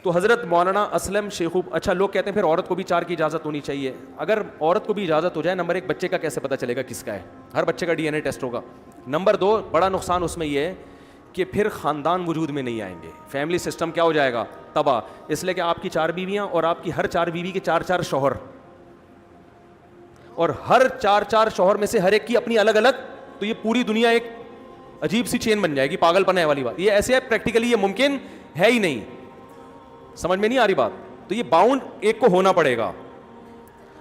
تو حضرت مولانا اسلم شیخو، اچھا لوگ کہتے ہیں پھر عورت کو بھی 4 کی اجازت ہونی چاہیے. اگر عورت کو بھی اجازت ہو جائے، نمبر 1 بچے کا کیسے پتہ چلے گا کس کا ہے؟ ہر بچے کا ڈی این اے ٹیسٹ ہوگا. نمبر 2 بڑا نقصان اس میں یہ ہے کہ پھر خاندان وجود میں نہیں آئیں گے، فیملی سسٹم کیا ہو جائے گا؟ تباہ. اس لیے کہ آپ کی 4 بیویاں اور آپ کی ہر 4 بیوی کے 4 شوہر، اور ہر 4 شوہر میں سے ہر ایک کی اپنی الگ الگ، تو یہ پوری دنیا ایک عجیب سی چین بن جائے گی. پاگل پن ہے والی بات. یہ ایسے ہے پریکٹیکلی یہ ممکن ہے ہی نہیں. سمجھ میں نہیں آ رہی بات؟ تو یہ باؤنڈ ایک کو ہونا پڑے گا.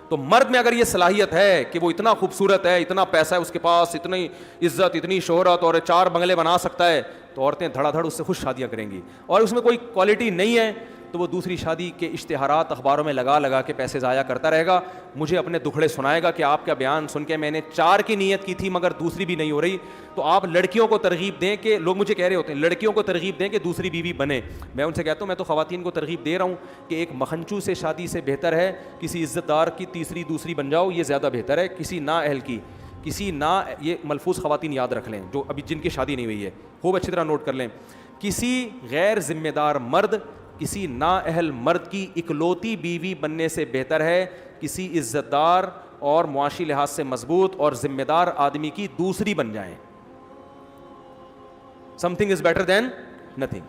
تو مرد میں اگر یہ صلاحیت ہے کہ وہ اتنا خوبصورت ہے، اتنا پیسہ ہے اس کے پاس، اتنی عزت، اتنی شہرت، اور 4 بنگلے بنا سکتا ہے، تو عورتیں دھڑا دھڑ اس سے خوش شادیاں کریں گی. اور اس میں کوئی کوالٹی نہیں ہے تو وہ دوسری شادی کے اشتہارات اخباروں میں لگا لگا کے پیسے ضائع کرتا رہے گا. مجھے اپنے دکھڑے سنائے گا کہ آپ کا بیان سن کے میں نے 4 کی نیت کی تھی مگر دوسری بھی نہیں ہو رہی. تو آپ لڑکیوں کو ترغیب دیں کہ، لوگ مجھے کہہ رہے ہوتے ہیں لڑکیوں کو ترغیب دیں کہ دوسری بیوی بنے. میں ان سے کہتا ہوں، میں تو خواتین کو ترغیب دے رہا ہوں کہ ایک مکھنچو سے شادی سے بہتر ہے کسی عزت دار کی تیسری دوسری بن جاؤ، یہ زیادہ بہتر ہے کسی نااہل کی. یہ ملفوظ خواتین یاد رکھ لیں جو ابھی جن کی شادی نہیں ہوئی ہے، خوب اچھی طرح نوٹ کر لیں. کسی غیر ذمہ دار مرد کسی نااہل مرد کی اکلوتی بیوی بننے سے بہتر ہے کسی عزت دار اور معاشی لحاظ سے مضبوط اور ذمہ دار آدمی کی دوسری بن جائیں. Some thing is better than nothing.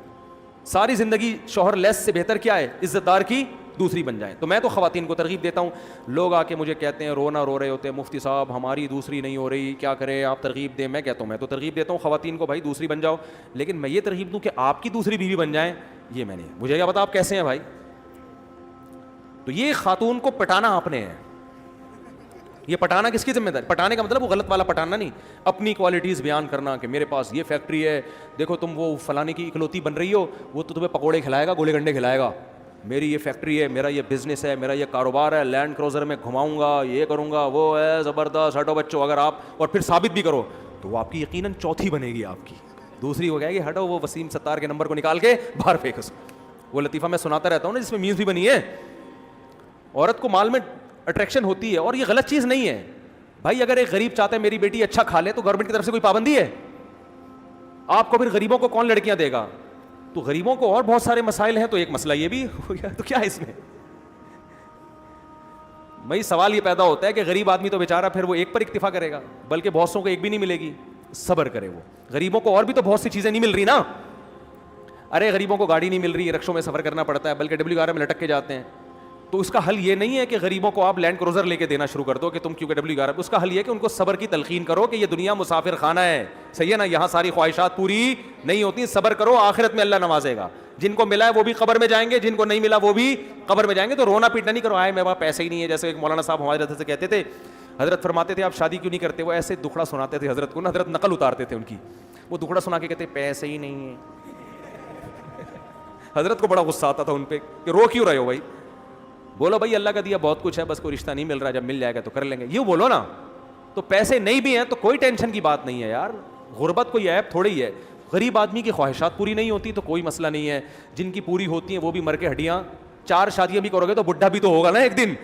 ساری زندگی شوہر لیس سے بہتر کیا ہے؟ عزت دار کی دوسری بن جائیں. تو میں تو خواتین کو ترغیب دیتا ہوں. لوگ آ کے مجھے کہتے ہیں، رو رہے ہوتے ہیں، مفتی صاحب ہماری دوسری نہیں ہو رہی، کیا کریں آپ ترغیب دیں. میں کہتا ہوں میں تو ترغیب دیتا ہوں خواتین کو، بھائی دوسری بن جاؤ. لیکن میں یہ ترغیب دوں کہ آپ کی دوسری بیوی بن جائیں، یہ میں نہیں. مجھے کیا پتا آپ کیسے ہیں بھائی. تو یہ خاتون کو پٹانا آپ نے ہے. یہ پٹانا کس کی ذمہ داری؟ پٹانے کا مطلب وہ غلط والا پٹانا نہیں، اپنی کوالٹیز بیان کرنا کہ میرے پاس یہ فیکٹری ہے، دیکھو تم وہ فلانے کی اکلوتی بن رہی ہو، وہ تو تمہیں پکوڑے کھلائے گا، گولے گنڈے کھلائے گا. میری یہ فیکٹری ہے، میرا یہ بزنس ہے، میرا یہ کاروبار ہے، لینڈ کروزر میں گھماؤں گا، یہ کروں گا، وہ ہے زبردست. ہٹو بچوں. اگر آپ اور پھر ثابت بھی کرو تو وہ آپ کی یقیناً چوتھی بنے گی. آپ کی دوسری ہو جائے گی. ہٹو وہ وسیم ستار کے نمبر کو نکال کے باہر پھینک. وہ لطیفہ میں سناتا رہتا ہوں نا جس میں میمز بھی بنی ہے. عورت کو مال میں اٹریکشن ہوتی ہے اور یہ غلط چیز نہیں ہے بھائی. اگر ایک غریب چاہتا ہے میری بیٹی اچھا کھا لے تو گورنمنٹ کی طرف سے کوئی پابندی ہے؟ آپ کو پھر غریبوں کو کون لڑکیاں دے گا؟ تو غریبوں کو اور بہت سارے مسائل ہیں، تو ایک مسئلہ یہ بھی ہو گیا. تو کیا ہے اس میں؟ بھائی سوال یہ پیدا ہوتا ہے کہ غریب آدمی تو بیچارہ پھر وہ ایک پر اکتفا کرے گا، بلکہ بہت سوں کو ایک بھی نہیں ملے گی. صبر کرے وہ. غریبوں کو اور بھی تو بہت سی چیزیں نہیں مل رہی نا. ارے غریبوں کو گاڑی نہیں مل رہی، رکشوں میں سفر کرنا پڑتا ہے، بلکہ WR میں لٹک کے جاتے ہیں. تو اس کا حل یہ نہیں ہے کہ غریبوں کو آپ لینڈ کروزر لے کے دینا شروع کر دو کہ تم کیونکہ WR. اس کا حل یہ ہے کہ ان کو صبر کی تلقین کرو کہ یہ دنیا مسافر خانہ ہے. صحیح ہے نا؟ یہاں ساری خواہشات پوری نہیں ہوتی. صبر کرو، آخرت میں اللہ نوازے گا. جن کو ملا ہے وہ بھی قبر میں جائیں گے، جن کو نہیں ملا وہ بھی قبر میں جائیں گے. تو رونا پیٹنا نہیں کرو، آئے میرے پاس پیسے ہی نہیں ہے. جیسے ایک مولانا صاحب ہمارے حضرت سے کہتے تھے، حضرت فرماتے تھے آپ شادی کیوں نہیں کرتے؟ وہ ایسے دکھڑا سناتے تھے حضرت کو نا، حضرت نقل اتارتے تھے ان کی. وہ دکھڑا سنا کے کہتے پیسے ہی نہیں ہے. حضرت کو بڑا غصہ آتا تھا ان پہ کہ رو کیوں رہے ہو بھائی؟ بولو بھائی اللہ کا دیا بہت کچھ ہے، بس کوئی رشتہ نہیں مل رہا، جب مل جائے گا تو کر لیں گے. یوں بولو نا. تو پیسے نہیں بھی ہیں تو کوئی ٹینشن کی بات نہیں ہے یار. غربت کوئی عیب تھوڑی ہے. غریب آدمی کی خواہشات پوری نہیں ہوتی تو کوئی مسئلہ نہیں ہے. جن کی پوری ہوتی ہیں وہ بھی مر کے ہڈیاں. 4 شادیاں بھی کرو گے تو بڈھا بھی تو ہوگا نا ایک دن.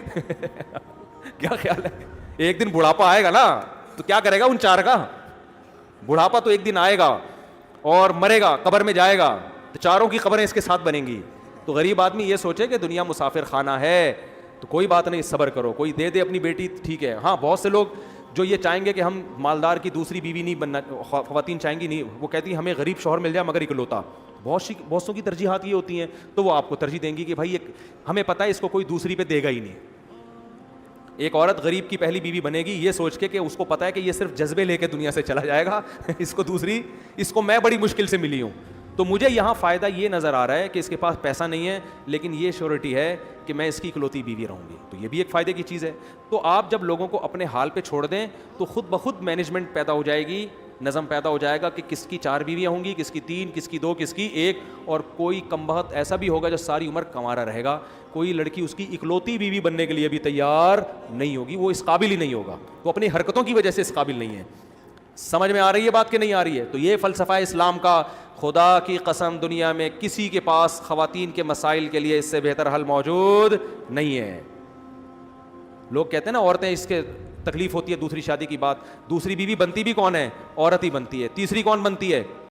کیا خیال ہے؟ ایک دن بڑھاپا آئے گا نا، تو کیا کرے گا ان 4 کا؟ بڑھاپا تو ایک دن آئے گا اور مرے گا، قبر میں جائے گا، تو 4 کی قبریں اس کے ساتھ بنیں گی. تو غریب آدمی یہ سوچے کہ دنیا مسافر خانہ ہے تو کوئی بات نہیں، صبر کرو. کوئی دے دے اپنی بیٹی ٹھیک ہے. ہاں بہت سے لوگ جو یہ چاہیں گے کہ ہم مالدار کی دوسری بیوی نہیں بننا، خواتین چاہیں گی نہیں، وہ کہتی ہیں ہمیں غریب شوہر مل جائے مگر اکلوتا. بہت سو کی ترجیحات یہ ہوتی ہیں. تو وہ آپ کو ترجیح دیں گی کہ بھائی ہمیں پتہ ہے اس کو کوئی دوسری پہ دے گا ہی نہیں. ایک عورت غریب کی پہلی بیوی بنے گی یہ سوچ کے کہ اس کو پتہ ہے کہ یہ صرف جذبے لے کے دنیا سے چلا جائے گا، اس کو میں بڑی مشکل سے ملی ہوں. تو مجھے یہاں فائدہ یہ نظر آ رہا ہے کہ اس کے پاس پیسہ نہیں ہے لیکن یہ شیورٹی ہے کہ میں اس کی اکلوتی بیوی رہوں گی. تو یہ بھی ایک فائدے کی چیز ہے. تو آپ جب لوگوں کو اپنے حال پہ چھوڑ دیں تو خود بخود مینجمنٹ پیدا ہو جائے گی، نظم پیدا ہو جائے گا کہ کس کی 4 بیویاں ہوں گی، کس کی 3، کس کی 2، کس کی 1. اور کوئی کم بخت ایسا بھی ہوگا جو ساری عمر کنوارا رہے گا. کوئی لڑکی اس کی اکلوتی بیوی بننے کے لیے بھی تیار نہیں ہوگی، وہ اس قابل ہی نہیں ہوگا، وہ اپنی حرکتوں کی وجہ سے اس قابل نہیں ہے. سمجھ میں آ رہی ہے بات کہ نہیں آ رہی ہے؟ تو یہ فلسفہ اسلام کا. خدا کی قسم دنیا میں کسی کے پاس خواتین کے مسائل کے لیے اس سے بہتر حل موجود نہیں ہے. لوگ کہتے ہیں نا عورتیں اس کے تکلیف ہوتی ہے دوسری شادی کی بات. دوسری بیوی بنتی بھی کون ہے؟ عورت ہی بنتی ہے. تیسری کون بنتی ہے؟